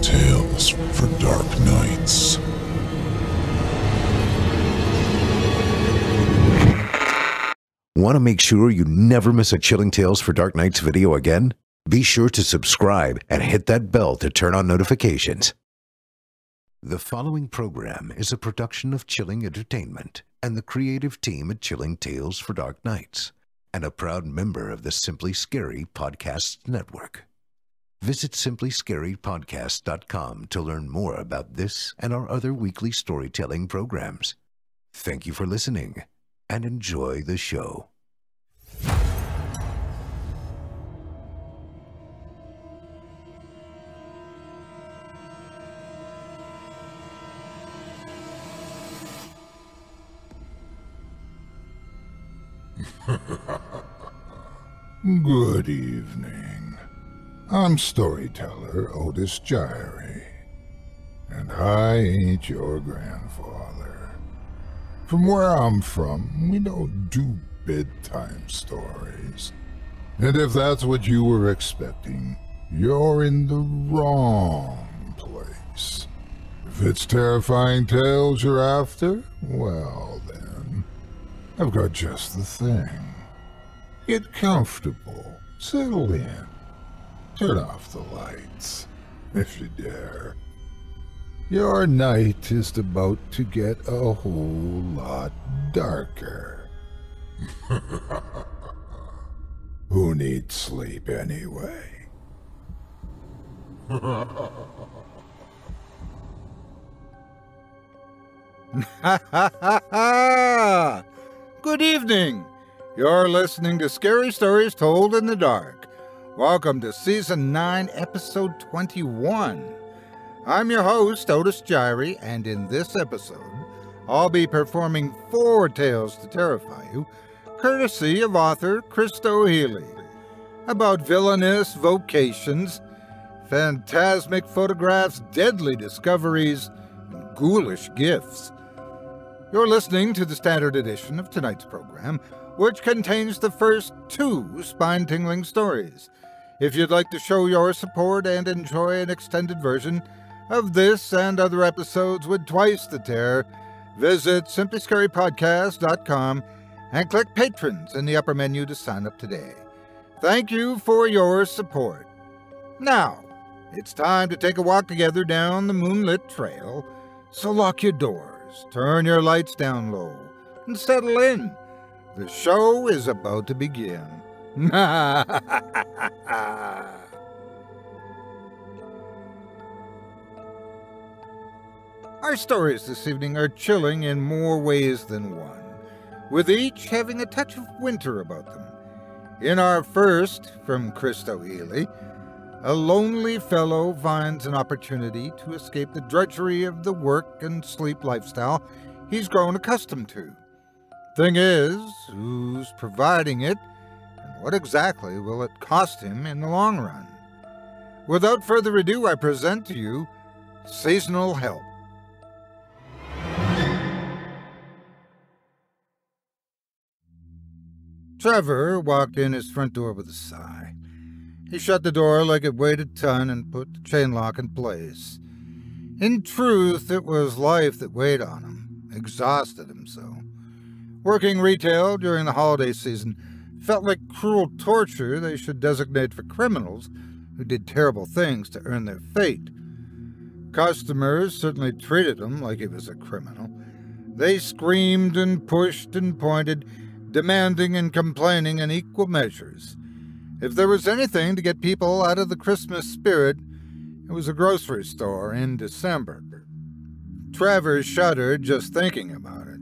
Tales for Dark Nights. Want to make sure you never miss a Chilling Tales for Dark Nights video again? Be sure to subscribe and hit that bell to turn on notifications. The following program is a production of Chilling Entertainment and the creative team at Chilling Tales for Dark Nights, and a proud member of the Simply Scary Podcasts Network. Visit simplyscarypodcast.com to learn more about this and our other weekly storytelling programs. Thank you for listening, and enjoy the show. Good evening. I'm storyteller Otis Jiry, and I ain't your grandfather. From where I'm from, we don't do bedtime stories. And if that's what you were expecting, you're in the wrong place. If it's terrifying tales you're after, well then, I've got just the thing. Get comfortable, settle in, turn off the lights, if you dare. Your night is about to get a whole lot darker. Who needs sleep anyway? Good evening. You're listening to Scary Stories Told in the Dark. Welcome to Season 9, Episode 21. I'm your host, Otis Jiry, and in this episode, I'll be performing 4 tales to terrify you, courtesy of author Chisto Healy, about villainous vocations, phantasmic photographs, deadly discoveries, and ghoulish gifts. You're listening to the standard edition of tonight's program, which contains the first 2 spine-tingling stories. If you'd like to show your support and enjoy an extended version of this and other episodes with twice the terror, visit simplyscarypodcast.com and click Patrons in the upper menu to sign up today. Thank you for your support. Now, it's time to take a walk together down the moonlit trail, so lock your doors, turn your lights down low, and settle in. The show is about to begin. Our stories this evening are chilling in more ways than one, with each having a touch of winter about them. In our first, from Chisto Healy, a lonely fellow finds an opportunity to escape the drudgery of the work and sleep lifestyle he's grown accustomed to. Thing is, who's providing it, and what exactly will it cost him in the long run? Without further ado, I present to you Seasonal Help. Trevor walked in his front door with a sigh. He shut the door like it weighed a ton and put the chain lock in place. In truth, it was life that weighed on him, exhausted him so. Working retail during the holiday season felt like cruel torture they should designate for criminals who did terrible things to earn their fate. Customers certainly treated him like he was a criminal. They screamed and pushed and pointed, demanding and complaining in equal measures. If there was anything to get people out of the Christmas spirit, it was a grocery store in December. Trevor shuddered just thinking about it.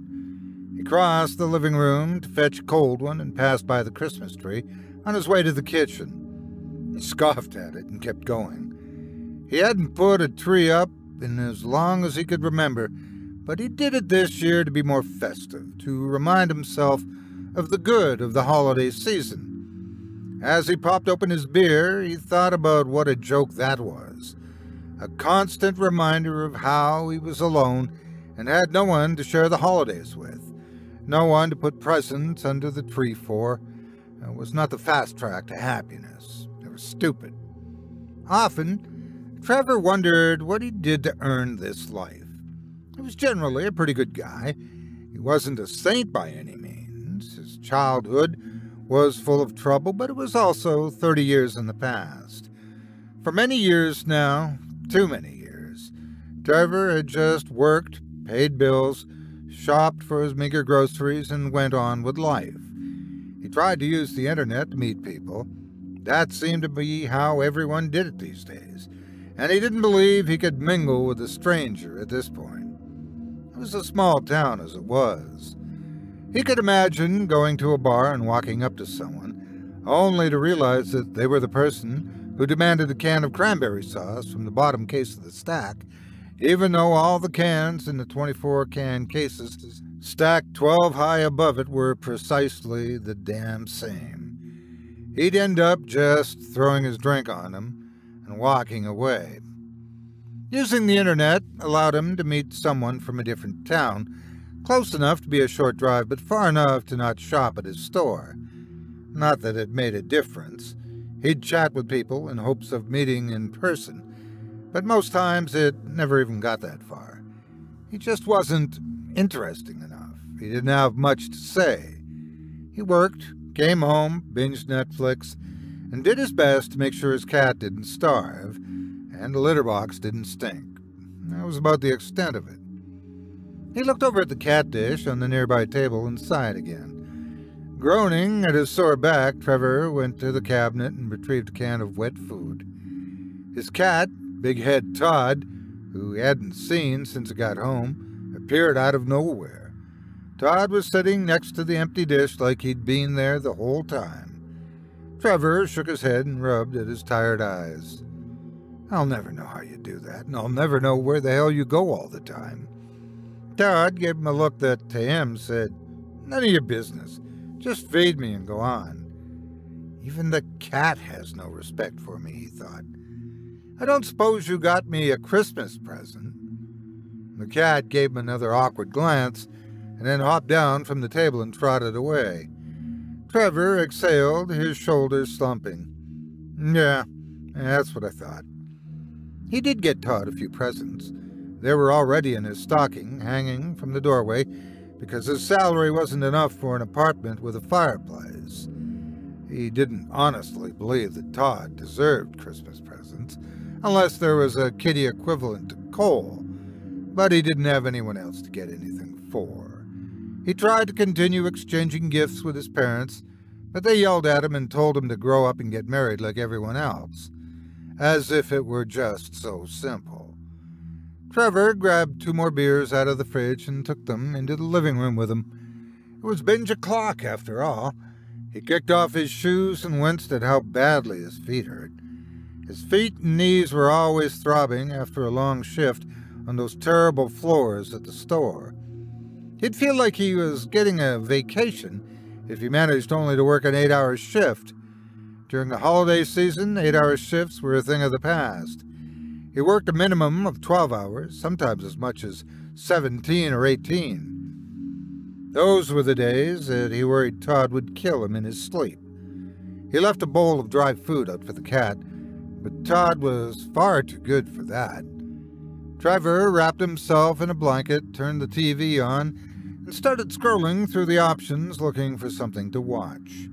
He crossed the living room to fetch a cold one and passed by the Christmas tree on his way to the kitchen. He scoffed at it and kept going. He hadn't put a tree up in as long as he could remember, but he did it this year to be more festive, to remind himself of the good of the holiday season. As he popped open his beer, he thought about what a joke that was. A constant reminder of how he was alone and had no one to share the holidays with. No one to put presents under the tree for. It was not the fast track to happiness. It was stupid. Often, Trevor wondered what he did to earn this life. He was generally a pretty good guy. He wasn't a saint by any means. His childhood was full of trouble, but it was also 30 years in the past. For many years now, too many years, Trevor had just worked, paid bills, shopped for his meager groceries, and went on with life. He tried to use the internet to meet people. That seemed to be how everyone did it these days, and he didn't believe he could mingle with a stranger at this point. It was a small town as it was. He could imagine going to a bar and walking up to someone, only to realize that they were the person who demanded a can of cranberry sauce from the bottom case of the stack, even though all the cans in the 24-can cases stacked 12 high above it were precisely the damn same. He'd end up just throwing his drink on him and walking away. Using the internet allowed him to meet someone from a different town, close enough to be a short drive, but far enough to not shop at his store. Not that it made a difference. He'd chat with people in hopes of meeting in person, but most times it never even got that far. He just wasn't interesting enough. He didn't have much to say. He worked, came home, binged Netflix, and did his best to make sure his cat didn't starve and the litter box didn't stink. That was about the extent of it. He looked over at the cat dish on the nearby table and sighed again. Groaning at his sore back, Trevor went to the cabinet and retrieved a can of wet food. His cat, Big Head Todd, who he hadn't seen since he got home, appeared out of nowhere. Todd was sitting next to the empty dish like he'd been there the whole time. Trevor shook his head and rubbed at his tired eyes. "I'll never know how you do that, and I'll never know where the hell you go all the time." Todd gave him a look that, to him, said, "None of your business. Just feed me and go on." Even the cat has no respect for me, he thought. "I don't suppose you got me a Christmas present?" The cat gave him another awkward glance, and then hopped down from the table and trotted away. Trevor exhaled, his shoulders slumping. Yeah, that's what I thought. He did get Todd a few presents. They were already in his stocking, hanging from the doorway, because his salary wasn't enough for an apartment with a fireplace. He didn't honestly believe that Todd deserved Christmas presents, unless there was a kitty equivalent to Cole, but he didn't have anyone else to get anything for. He tried to continue exchanging gifts with his parents, but they yelled at him and told him to grow up and get married like everyone else, as if it were just so simple. Trevor grabbed 2 more beers out of the fridge and took them into the living room with him. It was binge o'clock, after all. He kicked off his shoes and winced at how badly his feet hurt. His feet and knees were always throbbing after a long shift on those terrible floors at the store. He'd feel like he was getting a vacation if he managed only to work an 8-hour shift. During the holiday season, 8-hour shifts were a thing of the past. He worked a minimum of 12 hours, sometimes as much as 17 or 18. Those were the days that he worried Todd would kill him in his sleep. He left a bowl of dry food out for the cat, but Todd was far too good for that. Trevor wrapped himself in a blanket, turned the TV on, and started scrolling through the options looking for something to watch.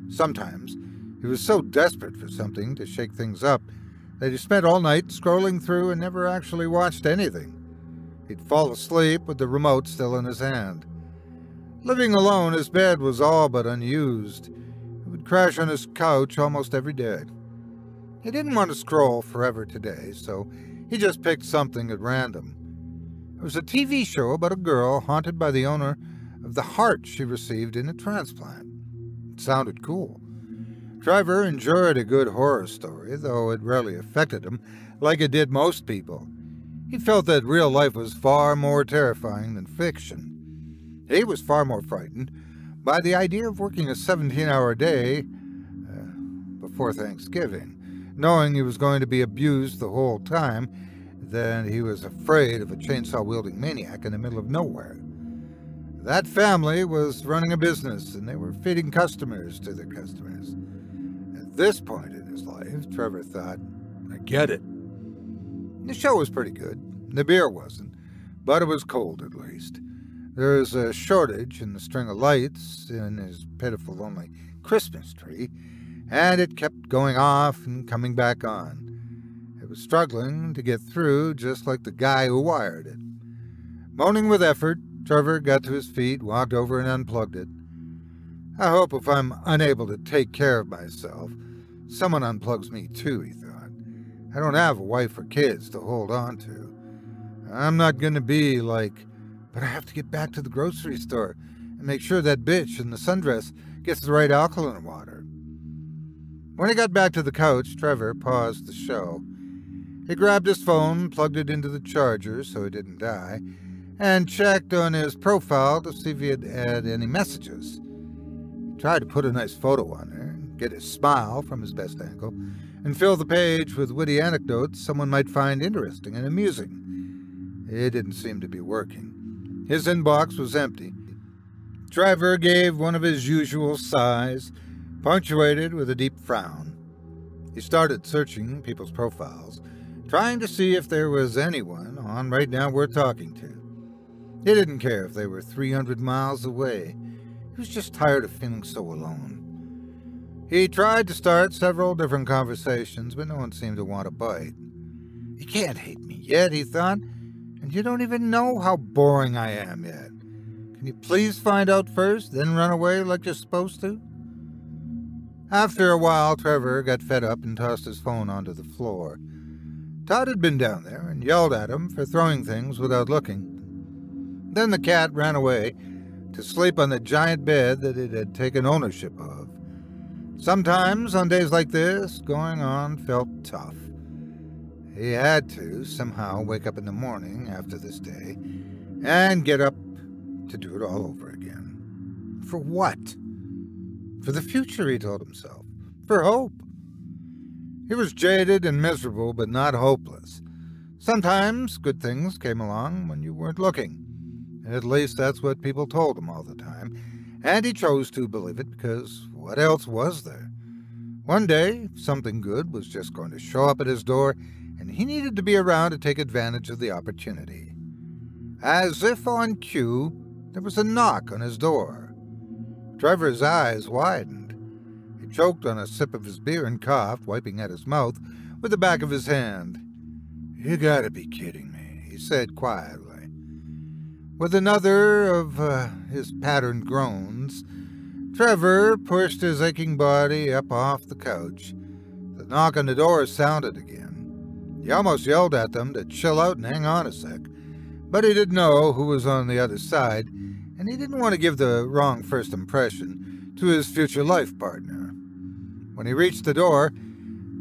Sometimes he was so desperate for something to shake things up that he spent all night scrolling through and never actually watched anything. He'd fall asleep with the remote still in his hand. Living alone, his bed was all but unused. He would crash on his couch almost every day. He didn't want to scroll forever today, so he just picked something at random. It was a TV show about a girl haunted by the owner of the heart she received in a transplant. It sounded cool. Trevor enjoyed a good horror story, though it rarely affected him like it did most people. He felt that real life was far more terrifying than fiction. He was far more frightened by the idea of working a 17-hour day before Thanksgiving, knowing he was going to be abused the whole time, than he was afraid of a chainsaw-wielding maniac in the middle of nowhere. That family was running a business, and they were feeding customers to their customers. At this point in his life, Trevor thought, I get it. The show was pretty good. The beer wasn't, but it was cold at least. There was a shortage in the string of lights in his pitiful only Christmas tree, and it kept going off and coming back on. It was struggling to get through, just like the guy who wired it. Moaning with effort, Trevor got to his feet, walked over and unplugged it. I hope if I'm unable to take care of myself, someone unplugs me too, he thought. I don't have a wife or kids to hold on to. I'm not going to be like, but I have to get back to the grocery store and make sure that bitch in the sundress gets the right alkaline water. When he got back to the couch, Trevor paused the show. He grabbed his phone, plugged it into the charger so he didn't die, and checked on his profile to see if he had had any messages. He tried to put a nice photo on there, get his smile from his best angle, and fill the page with witty anecdotes someone might find interesting and amusing. It didn't seem to be working. His inbox was empty. Trevor gave one of his usual sighs, punctuated with a deep frown. He started searching people's profiles, trying to see if there was anyone on right now worth talking to. He didn't care if they were 300 miles away. He was just tired of feeling so alone. He tried to start several different conversations, but no one seemed to want to bite. You can't hate me yet, he thought, and you don't even know how boring I am yet. Can you please find out first, then run away like you're supposed to? After a while, Trevor got fed up and tossed his phone onto the floor. Todd had been down there and yelled at him for throwing things without looking. Then the cat ran away to sleep on the giant bed that it had taken ownership of. Sometimes, on days like this, going on felt tough. He had to somehow wake up in the morning after this day and get up to do it all over again. For what? For the future, he told himself. For hope. He was jaded and miserable, but not hopeless. Sometimes good things came along when you weren't looking. At least that's what people told him all the time, and he chose to believe it because what else was there? One day, something good was just going to show up at his door, and he needed to be around to take advantage of the opportunity. As if on cue, there was a knock on his door. Trevor's eyes widened. He choked on a sip of his beer and coughed, wiping at his mouth with the back of his hand. "You gotta be kidding me," he said quietly. With another of his patterned groans, Trevor pushed his aching body up off the couch. The knock on the door sounded again. He almost yelled at them to chill out and hang on a sec, but he didn't know who was on the other side, and he didn't want to give the wrong first impression to his future life partner. When he reached the door,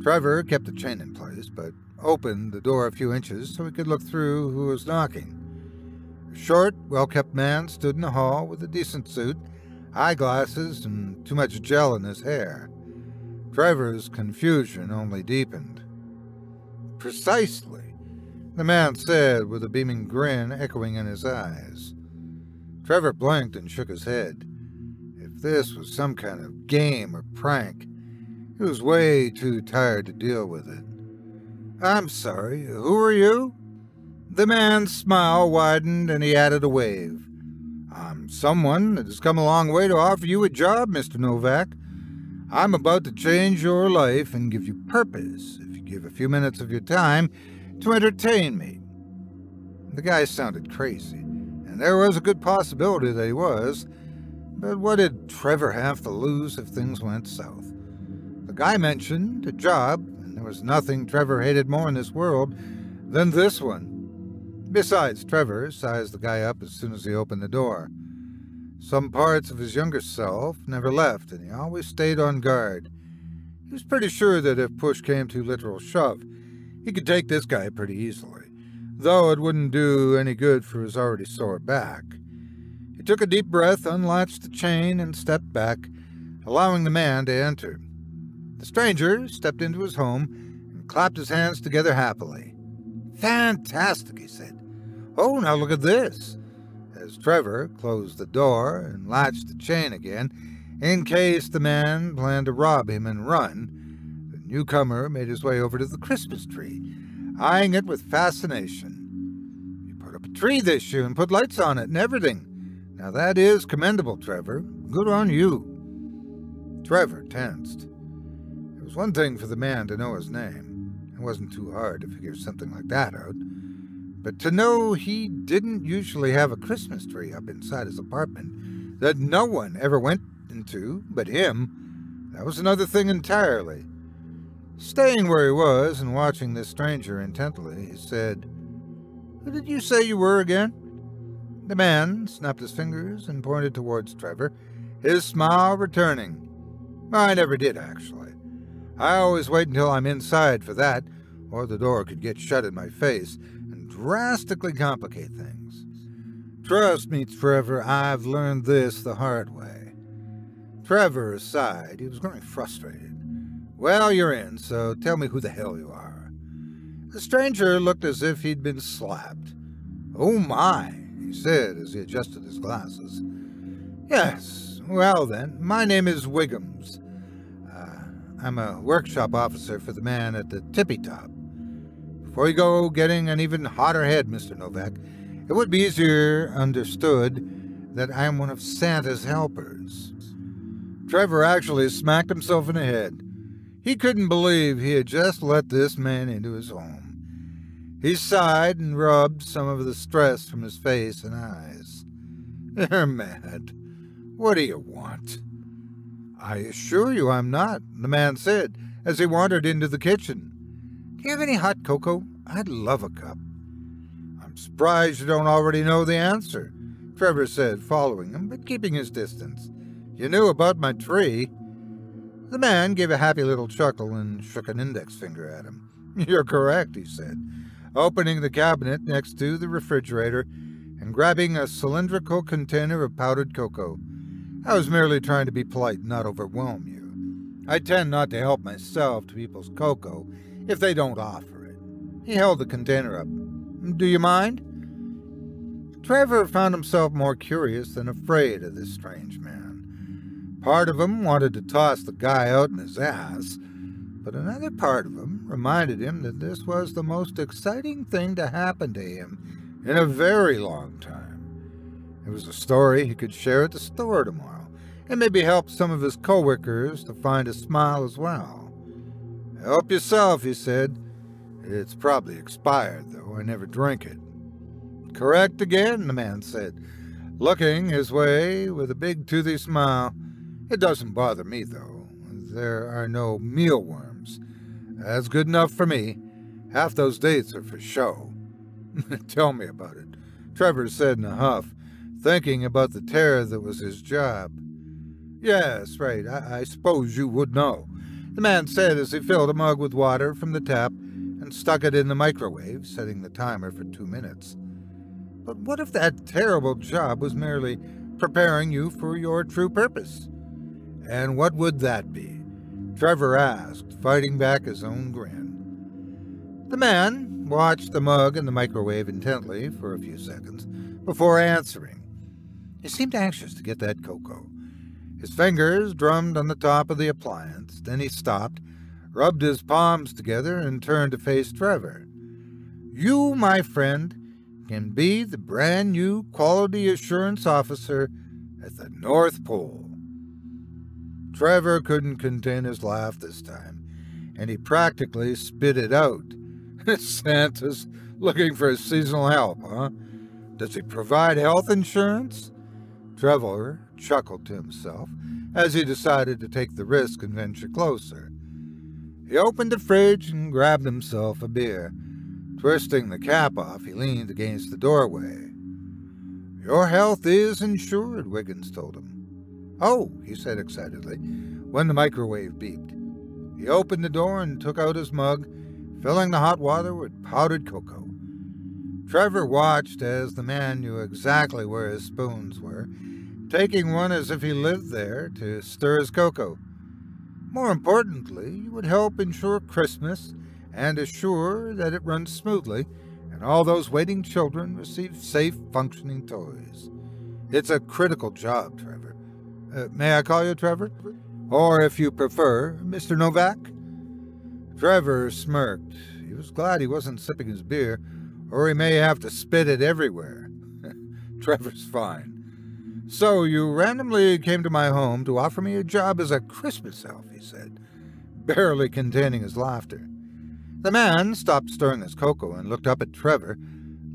Trevor kept the chain in place, but opened the door a few inches so he could look through who was knocking. A short, well-kept man stood in the hall with a decent suit, eyeglasses, and too much gel in his hair. Trevor's confusion only deepened. "Precisely," the man said with a beaming grin echoing in his eyes. Trevor blinked and shook his head. If this was some kind of game or prank, he was way too tired to deal with it. "I'm sorry, who are you?" The man's smile widened and he added a wave. "I'm someone that has come a long way to offer you a job, Mr. Novak. I'm about to change your life and give you purpose if you give a few minutes of your time to entertain me." The guy sounded crazy, and there was a good possibility that he was, but what did Trevor have to lose if things went south? The guy mentioned a job, and there was nothing Trevor hated more in this world than this one. Besides, Trevor sized the guy up as soon as he opened the door. Some parts of his younger self never left, and he always stayed on guard. He was pretty sure that if push came to literal shove, he could take this guy pretty easily, though it wouldn't do any good for his already sore back. He took a deep breath, unlatched the chain, and stepped back, allowing the man to enter. The stranger stepped into his home and clapped his hands together happily. "Fantastic," he said. "Oh, now look at this." As Trevor closed the door and latched the chain again, in case the man planned to rob him and run, the newcomer made his way over to the Christmas tree, eyeing it with fascination. "You put up a tree this year and put lights on it and everything. Now that is commendable, Trevor. Good on you." Trevor tensed. It was one thing for the man to know his name. It wasn't too hard to figure something like that out. But to know he didn't usually have a Christmas tree up inside his apartment that no one ever went into but him, that was another thing entirely. Staying where he was and watching this stranger intently, he said, "Who did you say you were again?" The man snapped his fingers and pointed towards Trevor, his smile returning. "I never did, actually. I always wait until I'm inside for that, or the door could get shut in my face and drastically complicate things. Trust me, Trevor, I've learned this the hard way." Trevor sighed. He was growing frustrated. "Well, you're in, so tell me who the hell you are." The stranger looked as if he'd been slapped. "Oh my," he said as he adjusted his glasses. "Yes, well then, my name is Wiggums. I'm a workshop officer for the man at the tippy top. Before you go getting an even hotter head, Mr. Novak, it would be easier understood that I am one of Santa's helpers." Trevor actually smacked himself in the head. He couldn't believe he had just let this man into his home. He sighed and rubbed some of the stress from his face and eyes. "You're mad. What do you want?" "I assure you I'm not," the man said as he wandered into the kitchen. "Do you have any hot cocoa? I'd love a cup." "I'm surprised you don't already know the answer," Trevor said, following him, but keeping his distance. "You knew about my tree." The man gave a happy little chuckle and shook an index finger at him. "You're correct," he said, opening the cabinet next to the refrigerator and grabbing a cylindrical container of powdered cocoa. "I was merely trying to be polite and not overwhelm you. I tend not to help myself to people's cocoa if they don't offer it." He held the container up. "Do you mind?" Trevor found himself more curious than afraid of this strange man. Part of him wanted to toss the guy out in his ass, but another part of him reminded him that this was the most exciting thing to happen to him in a very long time. It was a story he could share at the store tomorrow, and maybe help some of his coworkers to find a smile as well. "Help yourself," he said. "It's probably expired, though. I never drink it." "Correct again," the man said, looking his way with a big toothy smile. "It doesn't bother me, though. There are no mealworms. That's good enough for me. Half those dates are for show." "Tell me about it," Trevor said in a huff, thinking about the terror that was his job. "Yes, right, I suppose you would know," the man said as he filled a mug with water from the tap and stuck it in the microwave, setting the timer for 2 minutes. "But what if that terrible job was merely preparing you for your true purpose?" "And what would that be?" Trevor asked, fighting back his own grin. The man watched the mug and the microwave intently for a few seconds before answering. He seemed anxious to get that cocoa. His fingers drummed on the top of the appliance. Then he stopped, rubbed his palms together, and turned to face Trevor. "You, my friend, can be the brand new quality assurance officer at the North Pole." Trevor couldn't contain his laugh this time, and he practically spit it out. "Santa's looking for seasonal help, huh? Does he provide health insurance?" Trevor chuckled to himself as he decided to take the risk and venture closer. He opened the fridge and grabbed himself a beer. Twisting the cap off, he leaned against the doorway. "Your health is insured," Wiggins told him. "Oh," he said excitedly, when the microwave beeped. He opened the door and took out his mug, filling the hot water with powdered cocoa. Trevor watched as the man knew exactly where his spoons were, taking one as if he lived there to stir his cocoa. More importantly, he would help ensure Christmas and assure that it runs smoothly and all those waiting children receive safe, functioning toys. It's a critical job, Trevor. May I call you Trevor? Or, if you prefer, Mr. Novak? Trevor smirked. He was glad he wasn't sipping his beer, or he may have to spit it everywhere. Trevor's fine. So you randomly came to my home to offer me a job as a Christmas elf, he said, barely containing his laughter. The man stopped stirring his cocoa and looked up at Trevor,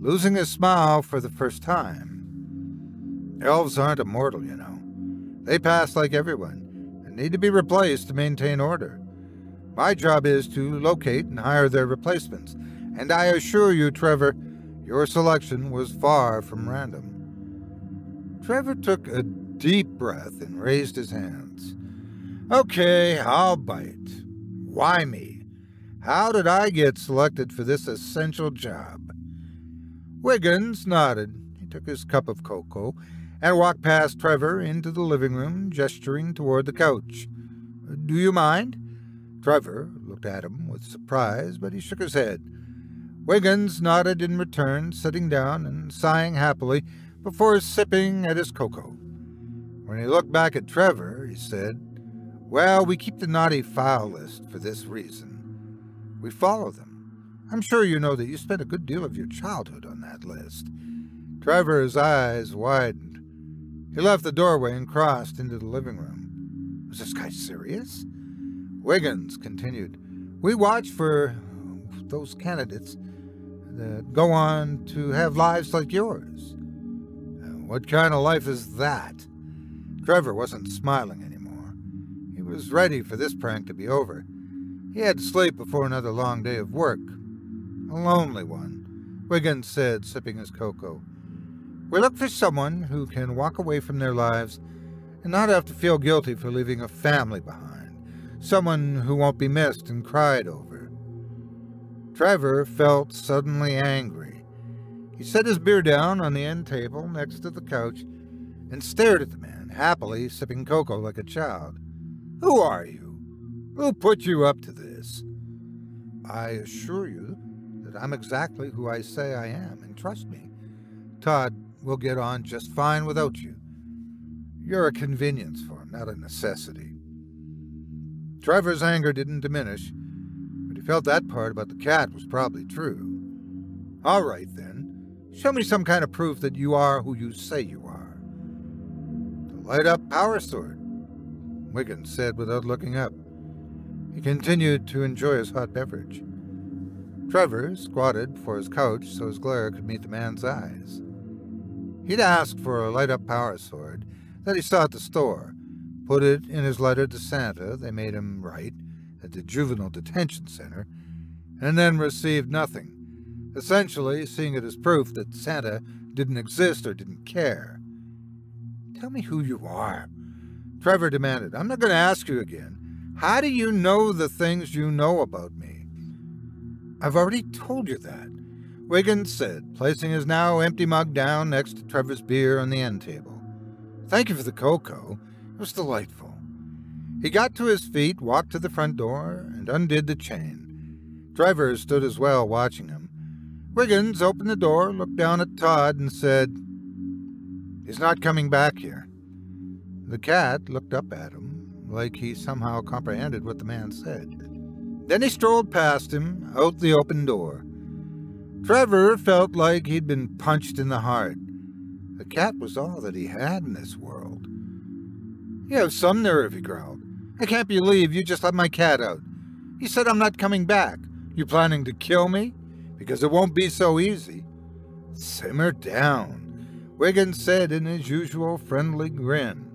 losing his smile for the first time. Elves aren't immortal, you know. They pass like everyone and need to be replaced to maintain order. My job is to locate and hire their replacements, and I assure you, Trevor, your selection was far from random. Trevor took a deep breath and raised his hands. Okay, I'll bite. Why me? How did I get selected for this essential job? Wiggins nodded. He took his cup of cocoa and walked past Trevor into the living room, gesturing toward the couch. Do you mind? Trevor looked at him with surprise, but he shook his head. Wiggins nodded in return, sitting down and sighing happily before sipping at his cocoa. When he looked back at Trevor, he said, Well, we keep the naughty file list for this reason. We follow them. I'm sure you know that you spent a good deal of your childhood on that list. Trevor's eyes widened. He left the doorway and crossed into the living room. Was this guy serious? Wiggins continued, We watch for those candidates that go on to have lives like yours. What kind of life is that? Trevor wasn't smiling anymore. He was ready for this prank to be over. He had to sleep before another long day of work. A lonely one, Wiggins said, sipping his cocoa. We look for someone who can walk away from their lives and not have to feel guilty for leaving a family behind. Someone who won't be missed and cried over. Trevor felt suddenly angry. He set his beer down on the end table next to the couch and stared at the man, happily sipping cocoa like a child. Who are you? Who put you up to this? I assure you that I'm exactly who I say I am, and trust me, Todd will get on just fine without you. You're a convenience for him, not a necessity. Trevor's anger didn't diminish, but he felt that part about the cat was probably true. All right, then. Show me some kind of proof that you are who you say you are. The light-up power sword, Wiggins said without looking up. He continued to enjoy his hot beverage. Trevor squatted before his couch so his glare could meet the man's eyes. He'd asked for a light-up power sword that he saw at the store, put it in his letter to Santa they made him write at the juvenile detention center, and then received nothing, essentially seeing it as proof that Santa didn't exist or didn't care. Tell me who you are, Trevor demanded. I'm not going to ask you again. How do you know the things you know about me? I've already told you that, Wiggins said, placing his now empty mug down next to Trevor's beer on the end table. Thank you for the cocoa. It was delightful. He got to his feet, walked to the front door, and undid the chain. Trevor stood as well, watching him. Wiggins opened the door, looked down at Todd, and said, He's not coming back here. The cat looked up at him, like he somehow comprehended what the man said. Then he strolled past him, out the open door. Trevor felt like he'd been punched in the heart. The cat was all that he had in this world. You have some nerve, he growled. I can't believe you just let my cat out. You said I'm not coming back. You planning to kill me? Because it won't be so easy. Simmer down, Wiggins said in his usual friendly grin.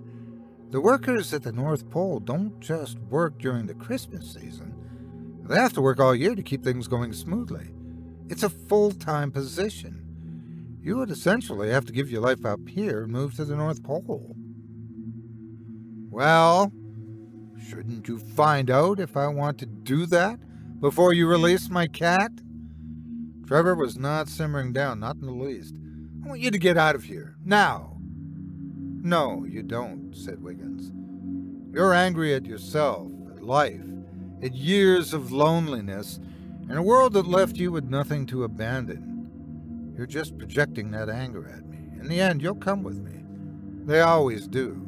The workers at the North Pole don't just work during the Christmas season. They have to work all year to keep things going smoothly. It's a full-time position. You would essentially have to give your life up here and move to the North Pole. Well, shouldn't you find out if I want to do that before you release my cat? Trevor was not simmering down, not in the least. I want you to get out of here, now. No, you don't, said Wiggins. You're angry at yourself, at life, at years of loneliness, and a world that left you with nothing to abandon. You're just projecting that anger at me. In the end, you'll come with me. They always do.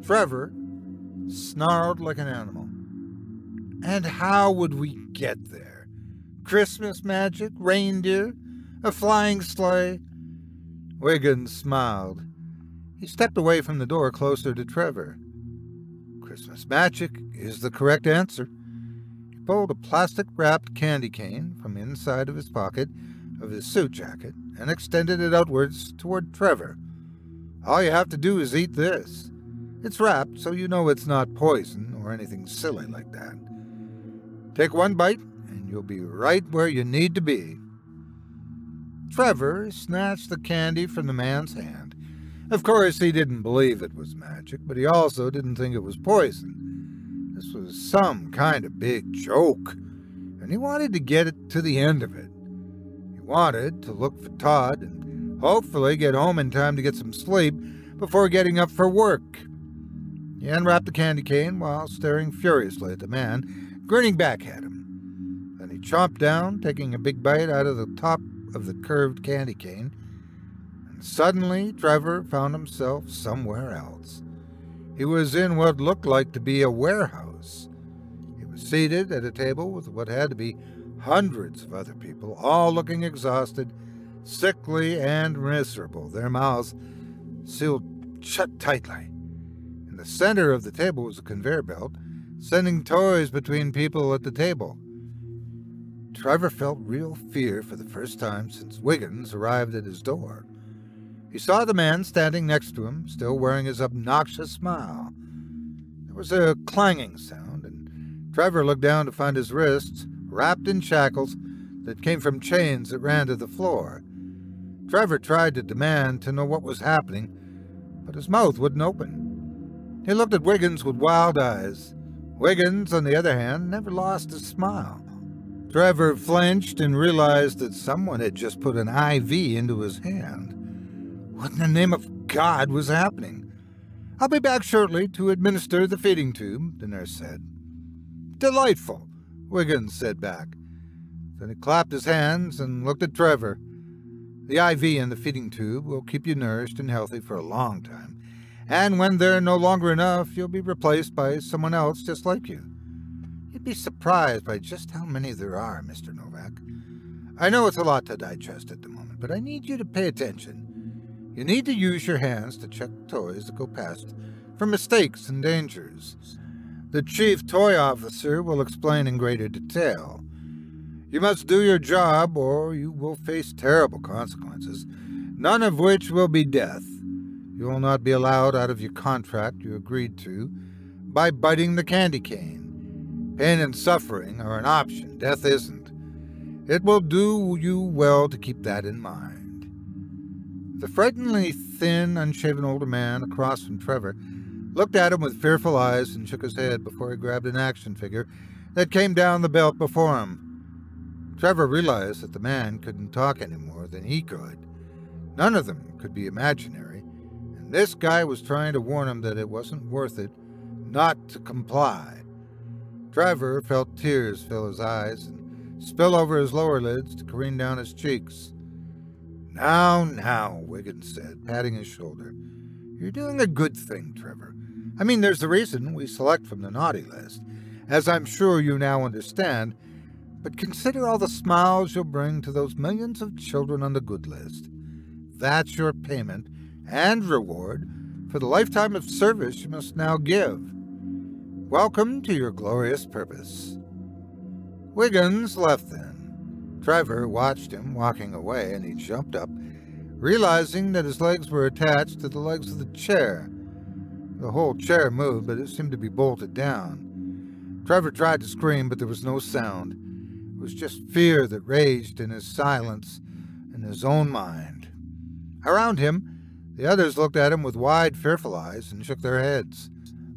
Trevor snarled like an animal. And how would we get there? Christmas magic, reindeer, a flying sleigh? Wiggins smiled. He stepped away from the door closer to Trevor. Christmas magic is the correct answer. He pulled a plastic-wrapped candy cane from inside of his pocket of his suit jacket and extended it outwards toward Trevor. All you have to do is eat this. It's wrapped so you know it's not poison or anything silly like that. Take one bite and you'll be right where you need to be. Trevor snatched the candy from the man's hand. Of course, he didn't believe it was magic, but he also didn't think it was poison. This was some kind of big joke, and he wanted to get it to the end of it. He wanted to look for Todd and hopefully get home in time to get some sleep before getting up for work. He unwrapped the candy cane while staring furiously at the man, grinning back at him. Then he chomped down, taking a big bite out of the top of the curved candy cane. And suddenly, Trevor found himself somewhere else. He was in what looked like to be a warehouse. He was seated at a table with what had to be hundreds of other people, all looking exhausted, sickly, and miserable, their mouths sealed shut tightly. In the center of the table was a conveyor belt, sending toys between people at the table. Trevor felt real fear for the first time since Wiggins arrived at his door. He saw the man standing next to him, still wearing his obnoxious smile. There was a clanging sound, and Trevor looked down to find his wrists wrapped in shackles that came from chains that ran to the floor. Trevor tried to demand to know what was happening, but his mouth wouldn't open. He looked at Wiggins with wild eyes. Wiggins, on the other hand, never lost his smile. Trevor flinched and realized that someone had just put an IV into his hand. What in the name of God was happening? "I'll be back shortly to administer the feeding tube," the nurse said. "Delightful," Wiggins said back. Then he clapped his hands and looked at Trevor. "The IV and the feeding tube will keep you nourished and healthy for a long time, and when they're no longer enough, you'll be replaced by someone else just like you. You'd be surprised by just how many there are, Mr. Novak. I know it's a lot to digest at the moment, but I need you to pay attention. You need to use your hands to check toys that go past for mistakes and dangers. The chief toy officer will explain in greater detail. You must do your job or you will face terrible consequences, none of which will be death. You will not be allowed out of your contract you agreed to by biting the candy cane. Pain and suffering are an option, death isn't. It will do you well to keep that in mind." The frighteningly thin, unshaven older man across from Trevor looked at him with fearful eyes and shook his head before he grabbed an action figure that came down the belt before him. Trevor realized that the man couldn't talk any more than he could. None of them could be imaginary, and this guy was trying to warn him that it wasn't worth it not to comply. Trevor felt tears fill his eyes and spill over his lower lids to careen down his cheeks. Now, Wiggins said, patting his shoulder. "You're doing a good thing, Trevor. I mean, there's a reason we select from the naughty list, as I'm sure you now understand, but consider all the smiles you'll bring to those millions of children on the good list. That's your payment and reward for the lifetime of service you must now give. Welcome to your glorious purpose." Wiggins left then. Trevor watched him walking away, and he jumped up, realizing that his legs were attached to the legs of the chair. The whole chair moved, but it seemed to be bolted down. Trevor tried to scream, but there was no sound. It was just fear that raged in his silence, in his own mind. Around him, the others looked at him with wide, fearful eyes and shook their heads.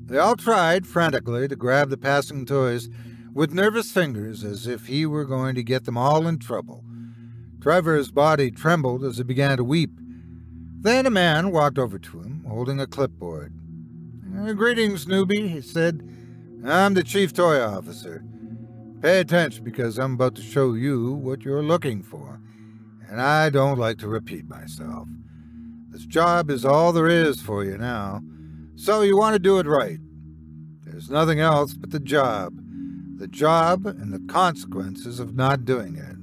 They all tried frantically to grab the passing toys with nervous fingers as if he were going to get them all in trouble. Trevor's body trembled as he began to weep. Then a man walked over to him, holding a clipboard. "Greetings, newbie," he said. "I'm the chief toy officer. Pay attention because I'm about to show you what you're looking for, and I don't like to repeat myself. This job is all there is for you now, so you want to do it right. There's nothing else but the job. the job and the consequences of not doing it.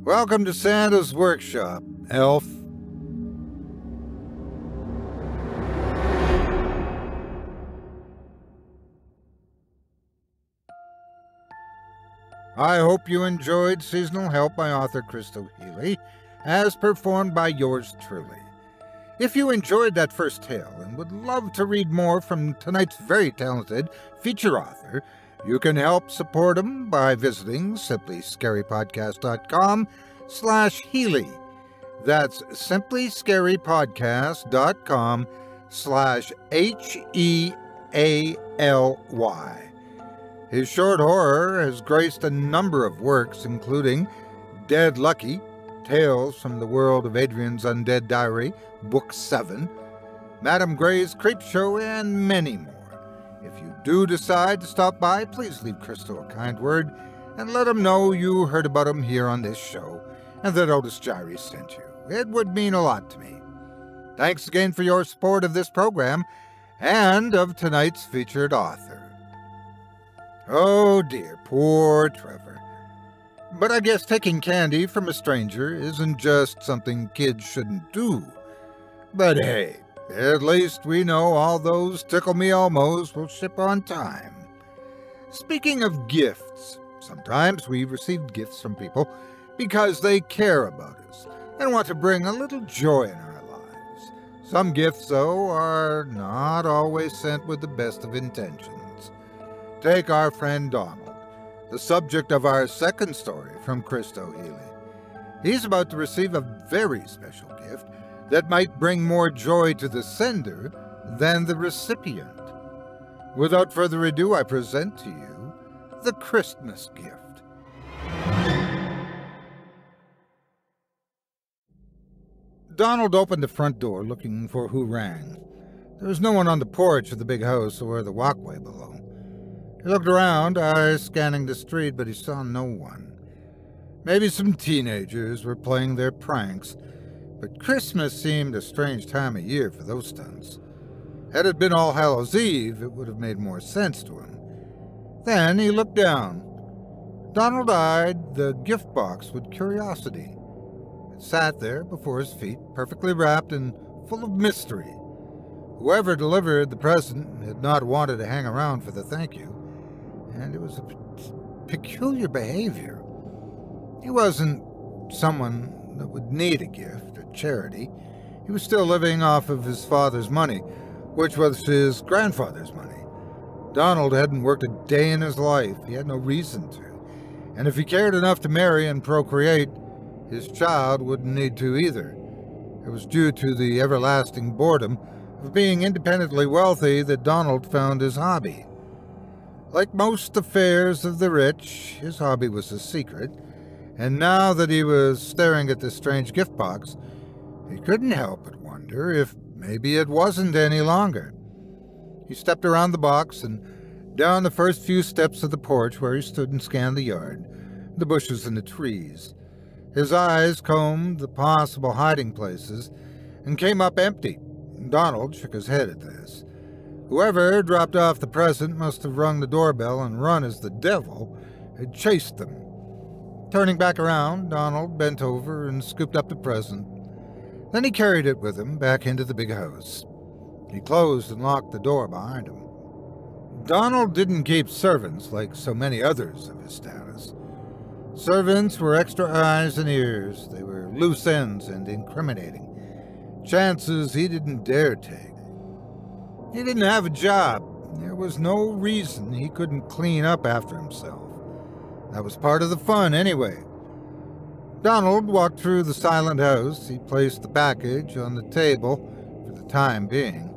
Welcome to Santa's workshop, elf. I hope you enjoyed Seasonal Help by author Chisto Healy, as performed by yours truly. If you enjoyed that first tale and would love to read more from tonight's very talented feature author, you can help support him by visiting simplyscarypodcast.com/Healy. That's simplyscarypodcast.com/HEALY. His short horror has graced a number of works, including Dead Lucky, Tales from the World of Adrian's Undead Diary, Book 7, Madame Gray's Creepshow, and many more. If you do decide to stop by, please leave Chisto a kind word and let him know you heard about him here on this show and that Otis Jiry sent you. It would mean a lot to me. Thanks again for your support of this program and of tonight's featured author. Oh dear, poor Trevor. But I guess taking candy from a stranger isn't just something kids shouldn't do. But hey, at least we know all those Tickle Me Elmos will ship on time. Speaking of gifts, sometimes we receive gifts from people because they care about us and want to bring a little joy in our lives. Some gifts, though, are not always sent with the best of intentions. Take our friend Donald, the subject of our second story from Chisto Healy. He's about to receive a very special gift that might bring more joy to the sender than the recipient. Without further ado, I present to you the Christmas gift. Donald opened the front door looking for who rang. There was no one on the porch of the big house or the walkway below. He looked around, eyes scanning the street, but he saw no one. Maybe some teenagers were playing their pranks, but Christmas seemed a strange time of year for those stunts. Had it been All Hallows Eve, it would have made more sense to him. Then he looked down. Donald eyed the gift box with curiosity. It sat there before his feet, perfectly wrapped and full of mystery. Whoever delivered the present had not wanted to hang around for the thank you, and it was a peculiar behavior. He wasn't someone that would need a gift or charity. He was still living off of his father's money, which was his grandfather's money. Donald hadn't worked a day in his life. He had no reason to. And if he cared enough to marry and procreate, his child wouldn't need to either. It was due to the everlasting boredom of being independently wealthy that Donald found his hobby. Like most affairs of the rich, his hobby was a secret, and now that he was staring at this strange gift box, he couldn't help but wonder if maybe it wasn't any longer. He stepped around the box and down the first few steps of the porch where he stood and scanned the yard, the bushes and the trees. His eyes combed the possible hiding places and came up empty. Donald shook his head at this. Whoever dropped off the present must have rung the doorbell and run as the devil had chased them. Turning back around, Donald bent over and scooped up the present. Then he carried it with him back into the big house. He closed and locked the door behind him. Donald didn't keep servants like so many others of his status. Servants were extra eyes and ears. They were loose ends and incriminating. Chances he didn't dare take. He didn't have a job. There was no reason he couldn't clean up after himself. That was part of the fun anyway. Donald walked through the silent house. He placed the package on the table for the time being.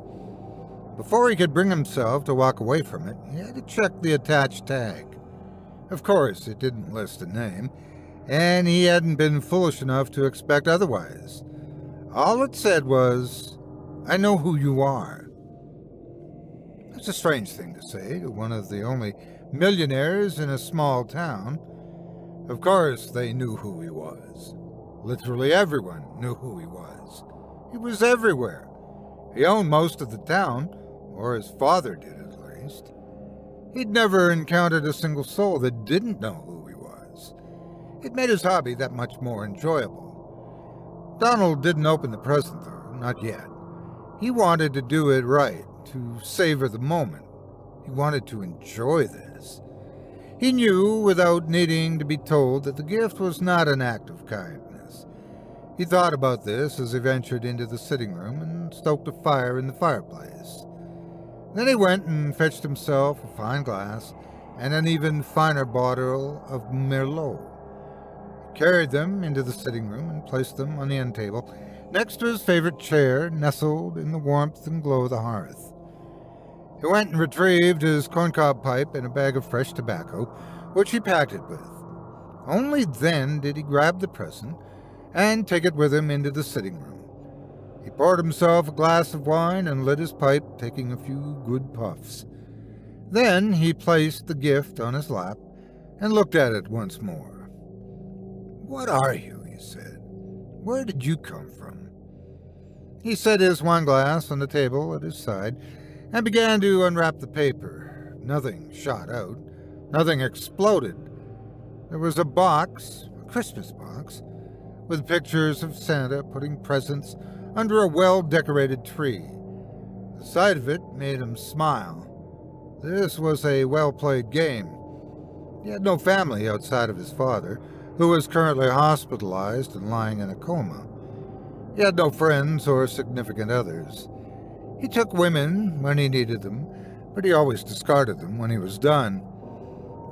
Before he could bring himself to walk away from it, he had to check the attached tag. Of course, it didn't list a name, and he hadn't been foolish enough to expect otherwise. All it said was, "I know who you are." That's a strange thing to say to one of the only millionaires in a small town. Of course they knew who he was. Literally everyone knew who he was. He was everywhere. He owned most of the town, or his father did at least. He'd never encountered a single soul that didn't know who he was. It made his hobby that much more enjoyable. Donald didn't open the present, though, not yet. He wanted to do it right, to savor the moment. He wanted to enjoy this. He knew, without needing to be told, that the gift was not an act of kindness. He thought about this as he ventured into the sitting room and stoked a fire in the fireplace. Then he went and fetched himself a fine glass and an even finer bottle of Merlot. He carried them into the sitting room and placed them on the end table, next to his favorite chair, nestled in the warmth and glow of the hearth. He went and retrieved his corncob pipe and a bag of fresh tobacco, which he packed it with. Only then did he grab the present and take it with him into the sitting room. He poured himself a glass of wine and lit his pipe, taking a few good puffs. Then he placed the gift on his lap and looked at it once more. "What are you?" he said. "Where did you come from?" He set his wineglass on the table at his side and began to unwrap the paper. Nothing shot out. Nothing exploded. There was a box, a Christmas box, with pictures of Santa putting presents under a well-decorated tree. The sight of it made him smile. This was a well-played game. He had no family outside of his father, who was currently hospitalized and lying in a coma. He had no friends or significant others. He took women when he needed them, but he always discarded them when he was done.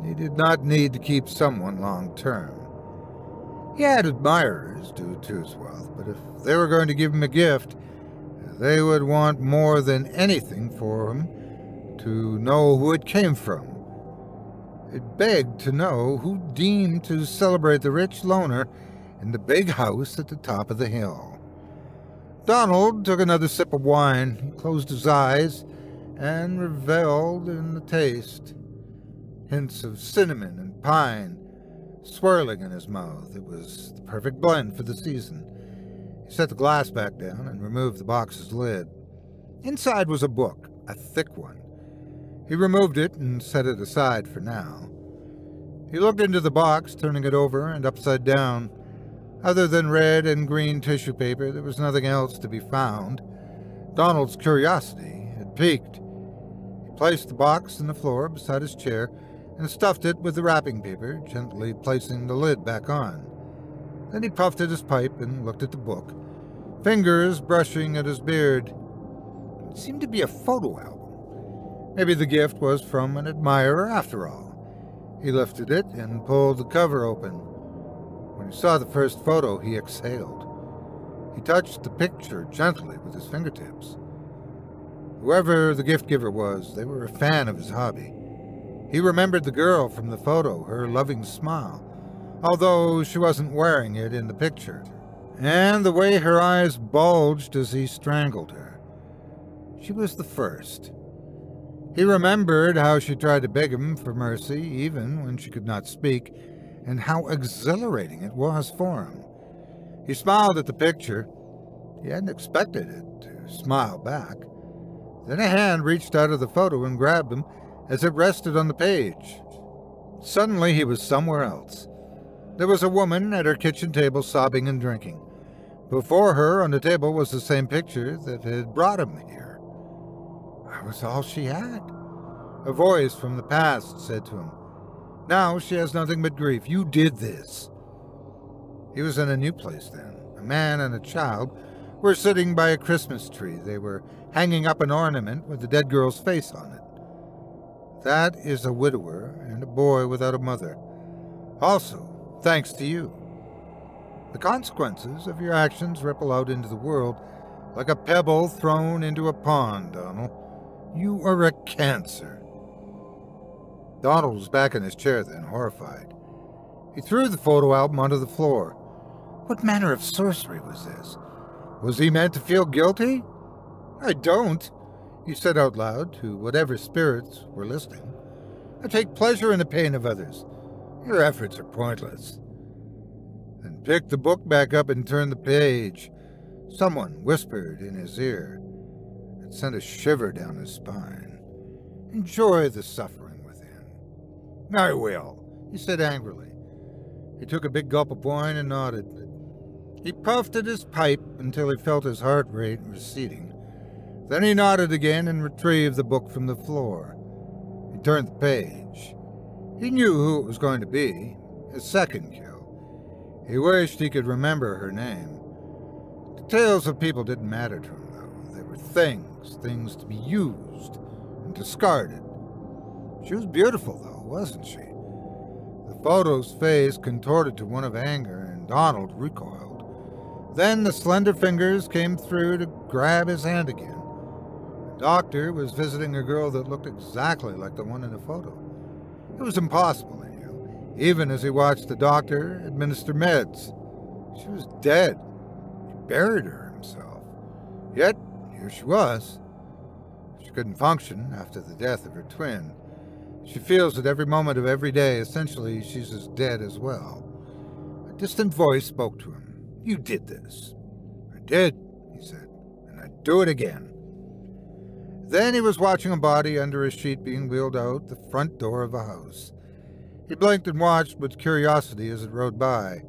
He did not need to keep someone long-term. He had admirers due to his wealth, but if they were going to give him a gift, they would want more than anything for him to know who it came from. It begged to know who deemed to celebrate the rich loner in the big house at the top of the hill. Donald took another sip of wine. He closed his eyes and reveled in the taste. Hints of cinnamon and pine swirling in his mouth. It was the perfect blend for the season. He set the glass back down and removed the box's lid. Inside was a book, a thick one. He removed it and set it aside for now. He looked into the box, turning it over and upside down. Other than red and green tissue paper, there was nothing else to be found. Donald's curiosity had piqued. He placed the box on the floor beside his chair and stuffed it with the wrapping paper, gently placing the lid back on. Then he puffed at his pipe and looked at the book, fingers brushing at his beard. It seemed to be a photo album. Maybe the gift was from an admirer after all. He lifted it and pulled the cover open. When he saw the first photo, he exhaled. He touched the picture gently with his fingertips. Whoever the gift giver was, they were a fan of his hobby. He remembered the girl from the photo, her loving smile, although she wasn't wearing it in the picture, and the way her eyes bulged as he strangled her. She was the first. He remembered how she tried to beg him for mercy, even when she could not speak, and how exhilarating it was for him. He smiled at the picture. He hadn't expected it to smile back. Then a hand reached out of the photo and grabbed him as it rested on the page. Suddenly he was somewhere else. There was a woman at her kitchen table sobbing and drinking. Before her on the table was the same picture that had brought him here. That was all she had. A voice from the past said to him, "Now she has nothing but grief. You did this." He was in a new place then. A man and a child were sitting by a Christmas tree. They were hanging up an ornament with the dead girl's face on it. That is a widower and a boy without a mother. Also, thanks to you. The consequences of your actions ripple out into the world like a pebble thrown into a pond, Donald. You are a cancer. Donald was back in his chair then, horrified. He threw the photo album onto the floor. What manner of sorcery was this? Was he meant to feel guilty? I don't, he said out loud to whatever spirits were listening. I take pleasure in the pain of others. Your efforts are pointless. Then picked the book back up and turned the page. Someone whispered in his ear. It sent a shiver down his spine. Enjoy the suffering with I will, he said angrily. He took a big gulp of wine and nodded. He puffed at his pipe until he felt his heart rate receding. Then he nodded again and retrieved the book from the floor. He turned the page. He knew who it was going to be, his second kill. He wished he could remember her name. Details of people didn't matter to him, though. They were things to be used and discarded. She was beautiful, though, wasn't she? The photo's face contorted to one of anger, and Donald recoiled. Then the slender fingers came through to grab his hand again. The doctor was visiting a girl that looked exactly like the one in the photo. It was impossible, he knew, even as he watched the doctor administer meds. She was dead. He buried her himself. Yet, here she was. She couldn't function after the death of her twin. She feels it every moment of every day. Essentially, she's as dead as well. A distant voice spoke to him. You did this. I did, he said, and I'd do it again. Then he was watching a body under a sheet being wheeled out the front door of a house. He blinked and watched with curiosity as it rode by.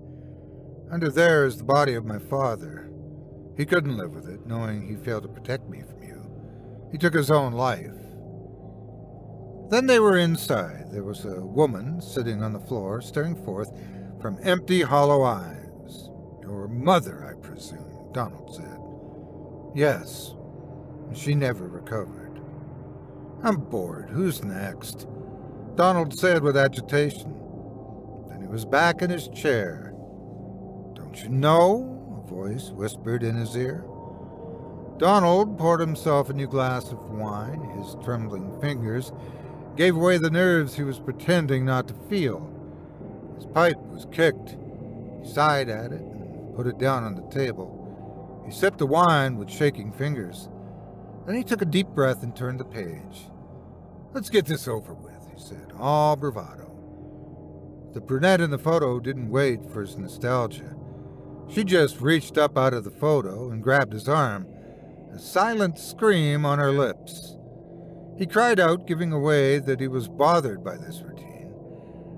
Under there is the body of my father. He couldn't live with it, knowing he failed to protect me from you. He took his own life. Then they were inside. There was a woman sitting on the floor, staring forth from empty, hollow eyes. Your mother, I presume, Donald said. Yes. She never recovered. I'm bored. Who's next? Donald said with agitation. Then he was back in his chair. Don't you know? A voice whispered in his ear. Donald poured himself a new glass of wine. His trembling fingers gave away the nerves he was pretending not to feel. His pipe was kicked. He sighed at it and put it down on the table. He sipped the wine with shaking fingers. Then he took a deep breath and turned the page. Let's get this over with, he said, all bravado. The brunette in the photo didn't wait for his nostalgia. She just reached up out of the photo and grabbed his arm, a silent scream on her lips. He cried out, giving away that he was bothered by this routine.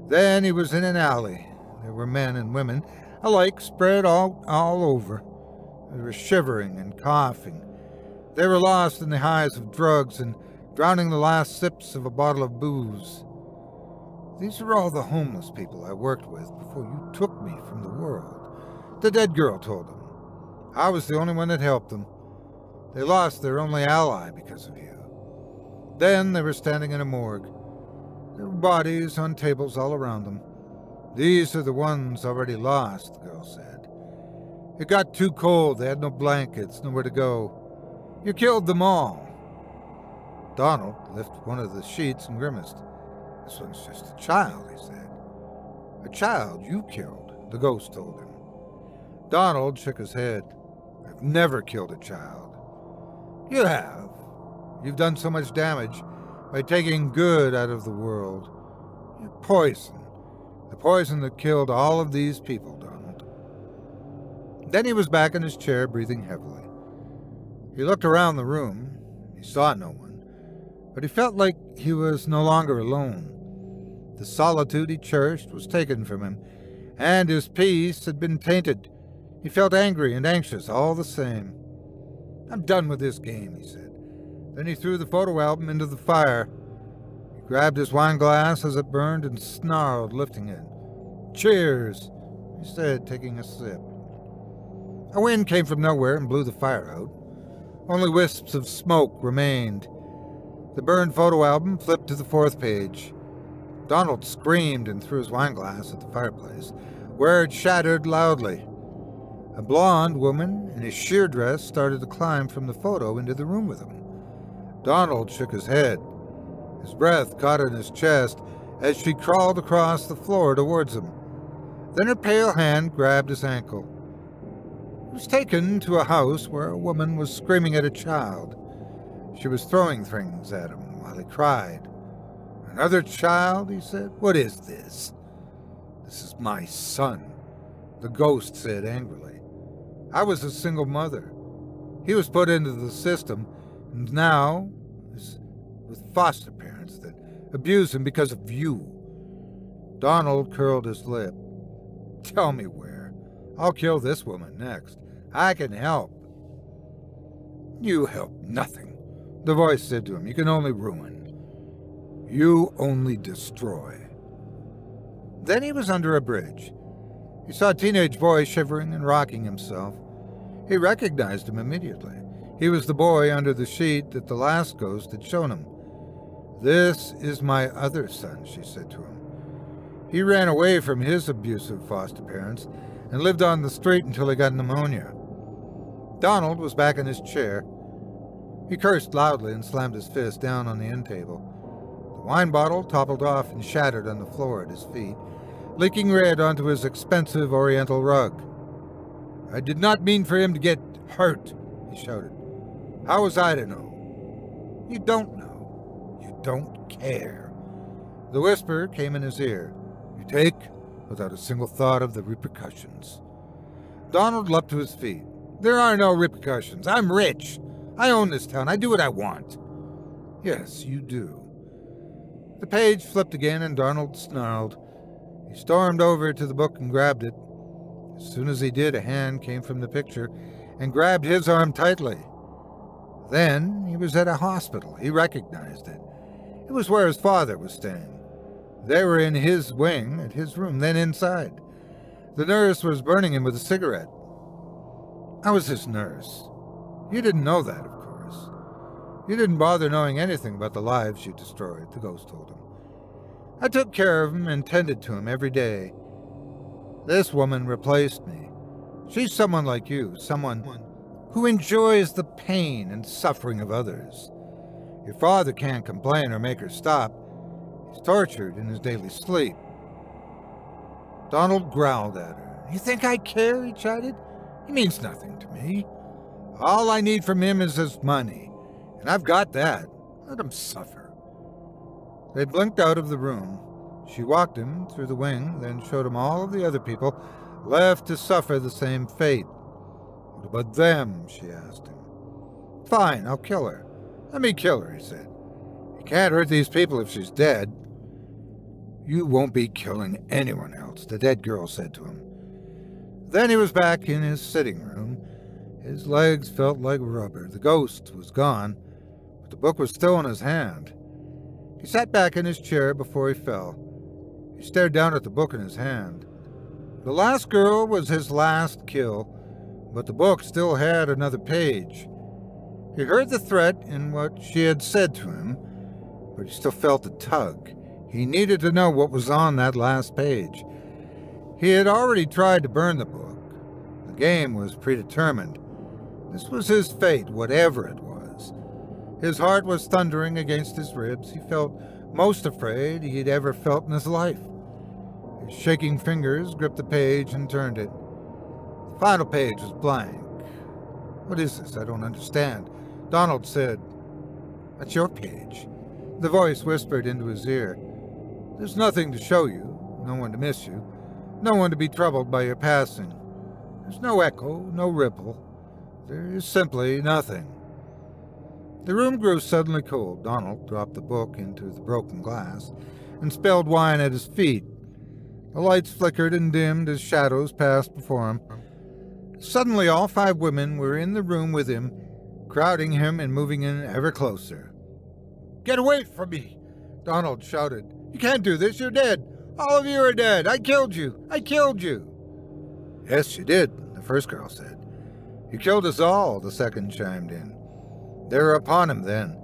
Then he was in an alley. There were men and women alike spread all over. They were shivering and coughing. They were lost in the highs of drugs and drowning the last sips of a bottle of booze. These are all the homeless people I worked with before you took me from the world, the dead girl told him. I was the only one that helped them. They lost their only ally because of you. Then they were standing in a morgue. There were bodies on tables all around them. These are the ones already lost, the girl said. It got too cold. They had no blankets, nowhere to go. You killed them all. Donald lifted one of the sheets and grimaced. This one's just a child, he said. A child you killed, the ghost told him. Donald shook his head. I've never killed a child. You have. You've done so much damage by taking good out of the world. You're poison. The poison that killed all of these people, Donald. Then he was back in his chair, breathing heavily. He looked around the room. He saw no one, but he felt like he was no longer alone. The solitude he cherished was taken from him, and his peace had been tainted. He felt angry and anxious all the same. I'm done with this game, he said. Then he threw the photo album into the fire. He grabbed his wine glass as it burned and snarled, lifting it. Cheers, he said, taking a sip. A wind came from nowhere and blew the fire out. Only wisps of smoke remained. The burned photo album flipped to the 4th page. Donald screamed and threw his wine glass at the fireplace, where it shattered loudly. A blonde woman in a sheer dress started to climb from the photo into the room with him. Donald shook his head. His breath caught in his chest as she crawled across the floor towards him. Then her pale hand grabbed his ankle. He was taken to a house where a woman was screaming at a child. She was throwing things at him while he cried. Another child, he said. What is this? This is my son, the ghost said angrily. I was a single mother. He was put into the system, and now is with foster parents that abuse him because of you. Donald curled his lip. Tell me where. I'll kill this woman next. I can help. You help nothing, the voice said to him. You can only ruin. You only destroy. Then he was under a bridge. He saw a teenage boy shivering and rocking himself. He recognized him immediately. He was the boy under the sheet that the last ghost had shown him. This is my other son, she said to him. He ran away from his abusive foster parents and lived on the street until he got pneumonia. Donald was back in his chair. He cursed loudly and slammed his fist down on the end table. The wine bottle toppled off and shattered on the floor at his feet, leaking red onto his expensive oriental rug. I did not mean for him to get hurt, he shouted. How was I to know? You don't know. You don't care. The whisper came in his ear. You take, without a single thought of the repercussions. Donald leapt to his feet. There are no repercussions. I'm rich. I own this town. I do what I want. Yes, you do. The page flipped again and Donald snarled. He stormed over to the book and grabbed it. As soon as he did, a hand came from the picture and grabbed his arm tightly. Then he was at a hospital. He recognized it. It was where his father was staying. They were in his wing, at his room, then inside. The nurse was burning him with a cigarette. I was his nurse. You didn't know that, of course. You didn't bother knowing anything about the lives you destroyed, the ghost told him. I took care of him and tended to him every day. This woman replaced me. She's someone like you, someone who enjoys the pain and suffering of others. Your father can't complain or make her stop. He's tortured in his daily sleep. Donald growled at her. You think I care? He chided. He means nothing to me. All I need from him is his money, and I've got that. Let him suffer. They blinked out of the room. She walked him through the wing, then showed him all of the other people left to suffer the same fate. What about them? She asked him. Fine, I'll kill her. Let me kill her, he said. You can't hurt these people if she's dead. You won't be killing anyone else, the dead girl said to him. Then he was back in his sitting room. His legs felt like rubber. The ghost was gone, but the book was still in his hand. He sat back in his chair before he fell. He stared down at the book in his hand. The last girl was his last kill, but the book still had another page. He heard the threat in what she had said to him, but he still felt the tug. He needed to know what was on that last page. He had already tried to burn the book. The game was predetermined. This was his fate, whatever it was. His heart was thundering against his ribs. He felt most afraid he'd ever felt in his life. His shaking fingers gripped the page and turned it. The final page was blank. What is this? I don't understand. Donald said, That's your page. The voice whispered into his ear. There's nothing to show you, no one to miss you, no one to be troubled by your passing. There's no echo, no ripple. There is simply nothing. The room grew suddenly cold. Donald dropped the book into the broken glass and spilled wine at his feet. The lights flickered and dimmed as shadows passed before him. Suddenly all 5 women were in the room with him, crowding him and moving in ever closer. Get away from me! Donald shouted. You can't do this, you're dead! All of you are dead! I killed you! I killed you! Yes, you did, the first girl said. You killed us all, the second chimed in. They were upon him then.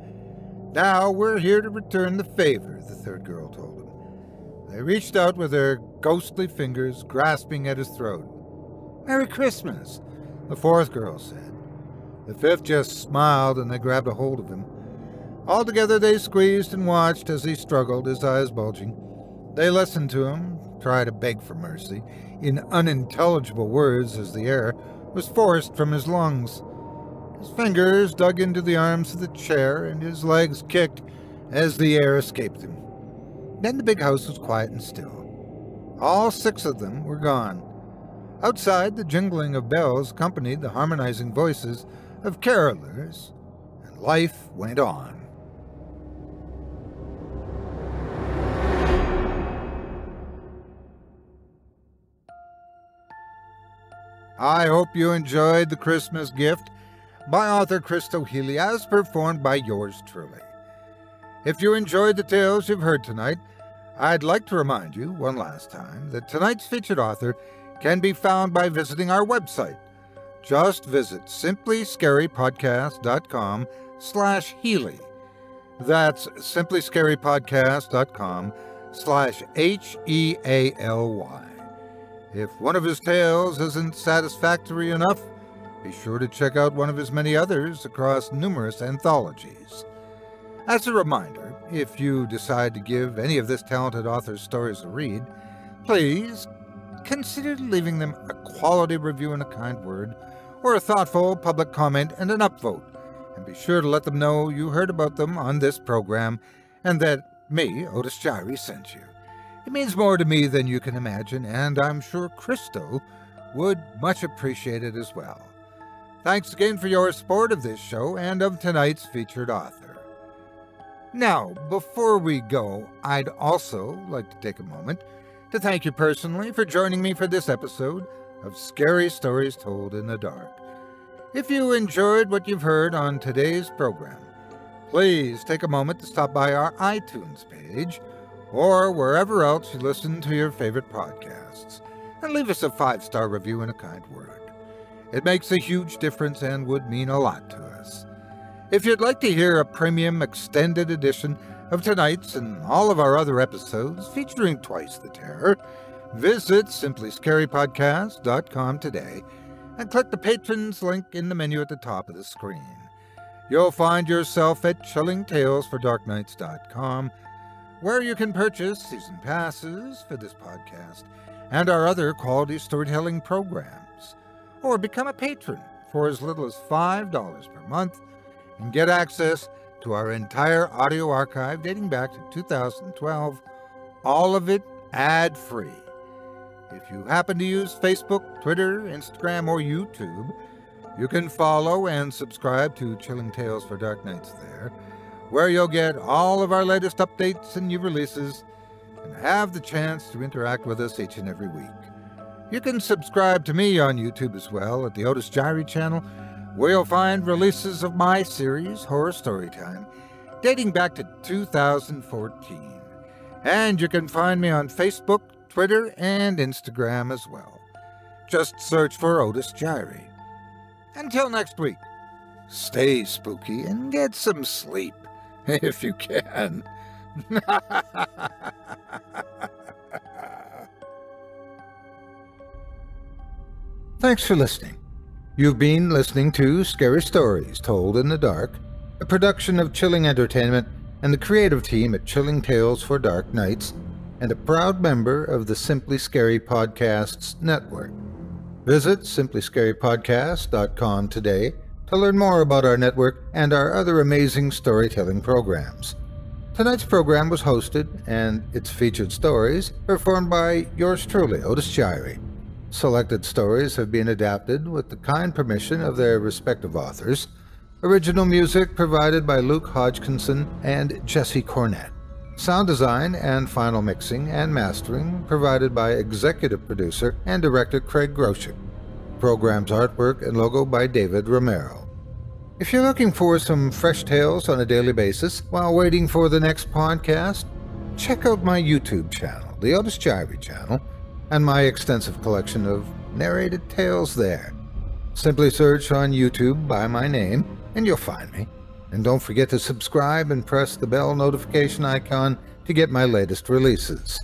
Now we're here to return the favor, the third girl told him. They reached out with their ghostly fingers, grasping at his throat. Merry Christmas, the fourth girl said. The fifth just smiled and they grabbed a hold of him. All together they squeezed and watched as he struggled, his eyes bulging. They listened to him, tried to beg for mercy, in unintelligible words as the air was forced from his lungs. His fingers dug into the arms of the chair and his legs kicked as the air escaped him. Then the big house was quiet and still. All 6 of them were gone. Outside, the jingling of bells accompanied the harmonizing voices of carolers, and life went on. I hope you enjoyed The Christmas Gift by author Chisto Healy as performed by yours truly. If you enjoyed the tales you've heard tonight, I'd like to remind you one last time that tonight's featured author can be found by visiting our website. Just visit simplyscarypodcast.com/Healy. That's simplyscarypodcast.com/HEALY. If one of his tales isn't satisfactory enough, be sure to check out one of his many others across numerous anthologies. As a reminder, if you decide to give any of this talented author's stories a read, please consider leaving them a quality review and a kind word, or a thoughtful public comment and an upvote, and be sure to let them know you heard about them on this program and that me, Otis Jiry, sent you. It means more to me than you can imagine, and I'm sure Chisto would much appreciate it as well. Thanks again for your support of this show and of tonight's featured author. Now, before we go, I'd also like to take a moment to thank you personally for joining me for this episode of Scary Stories Told in the Dark. If you enjoyed what you've heard on today's program, please take a moment to stop by our iTunes page or wherever else you listen to your favorite podcasts and leave us a 5-star review and a kind word. It makes a huge difference and would mean a lot to us. If you'd like to hear a premium extended edition of tonight's and all of our other episodes featuring Twice the Terror, visit simplyscarypodcast.com today and click the Patrons link in the menu at the top of the screen. You'll find yourself at chillingtalesfordarknights.com, where you can purchase season passes for this podcast and our other quality storytelling programs, or become a patron for as little as $5 per month and get access to our entire audio archive dating back to 2012, all of it ad-free. If you happen to use Facebook, Twitter, Instagram, or YouTube, you can follow and subscribe to Chilling Tales for Dark Nights there, where you'll get all of our latest updates and new releases and have the chance to interact with us each and every week. You can subscribe to me on YouTube as well at the Otis Jiry channel, where you'll find releases of my series, Horror Storytime, dating back to 2014. And you can find me on Facebook, Twitter, and Instagram as well. Just search for Otis Jiry. Until next week, stay spooky and get some sleep, if you can. Thanks for listening. You've been listening to Scary Stories Told in the Dark, a production of Chilling Entertainment and the creative team at Chilling Tales for Dark Nights, and a proud member of the Simply Scary Podcasts Network. Visit simplyscarypodcast.com today to learn more about our network and our other amazing storytelling programs. Tonight's program was hosted, and its featured stories performed by yours truly, Otis Jiry. Selected stories have been adapted with the kind permission of their respective authors. Original music provided by Luke Hodgkinson and Jesse Cornett. Sound design and final mixing and mastering provided by executive producer and director Craig Groshek. Program's artwork and logo by David Romero. If you're looking for some fresh tales on a daily basis while waiting for the next podcast, check out my YouTube channel, the Otis Jiry channel, and my extensive collection of narrated tales there. Simply search on YouTube by my name, and you'll find me. And don't forget to subscribe and press the bell notification icon to get my latest releases.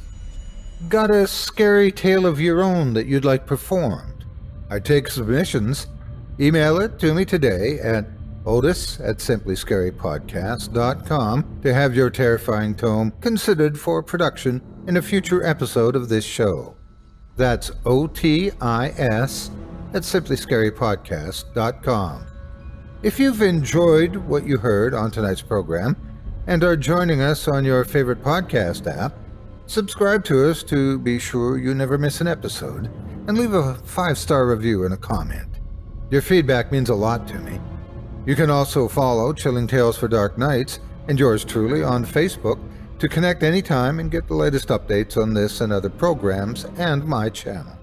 Got a scary tale of your own that you'd like performed? I take submissions. Email it to me today at otis@simplyscarypodcast.com to have your terrifying tome considered for production in a future episode of this show. That's otis@simplyscarypodcast.com. If you've enjoyed what you heard on tonight's program and are joining us on your favorite podcast app, subscribe to us to be sure you never miss an episode, and leave a 5-star review and a comment. Your feedback means a lot to me. You can also follow Chilling Tales for Dark Nights and yours truly on Facebook to connect anytime and get the latest updates on this and other programs and my channel.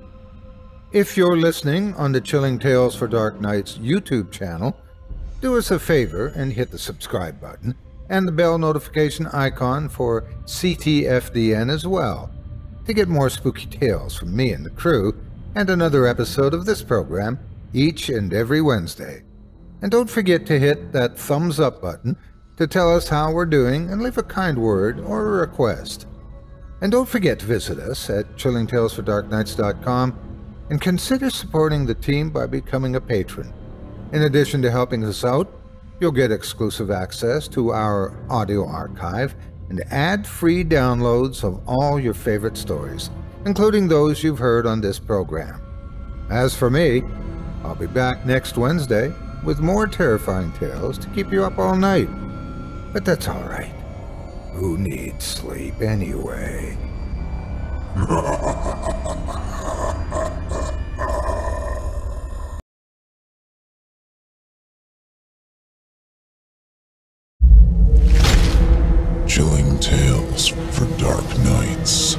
If you're listening on the Chilling Tales for Dark Nights YouTube channel, do us a favor and hit the subscribe button and the bell notification icon for ctfdn as well, to get more spooky tales from me and the crew, and another episode of this program each and every Wednesday. And don't forget to hit that thumbs up button to tell us how we're doing and leave a kind word or a request. And don't forget to visit us at chillingtalesfordarknights.com and consider supporting the team by becoming a patron. In addition to helping us out, you'll get exclusive access to our audio archive and ad-free downloads of all your favorite stories, including those you've heard on this program. As for me, I'll be back next Wednesday with more terrifying tales to keep you up all night. But that's all right. Who needs sleep anyway? Chilling Tales for Dark Nights.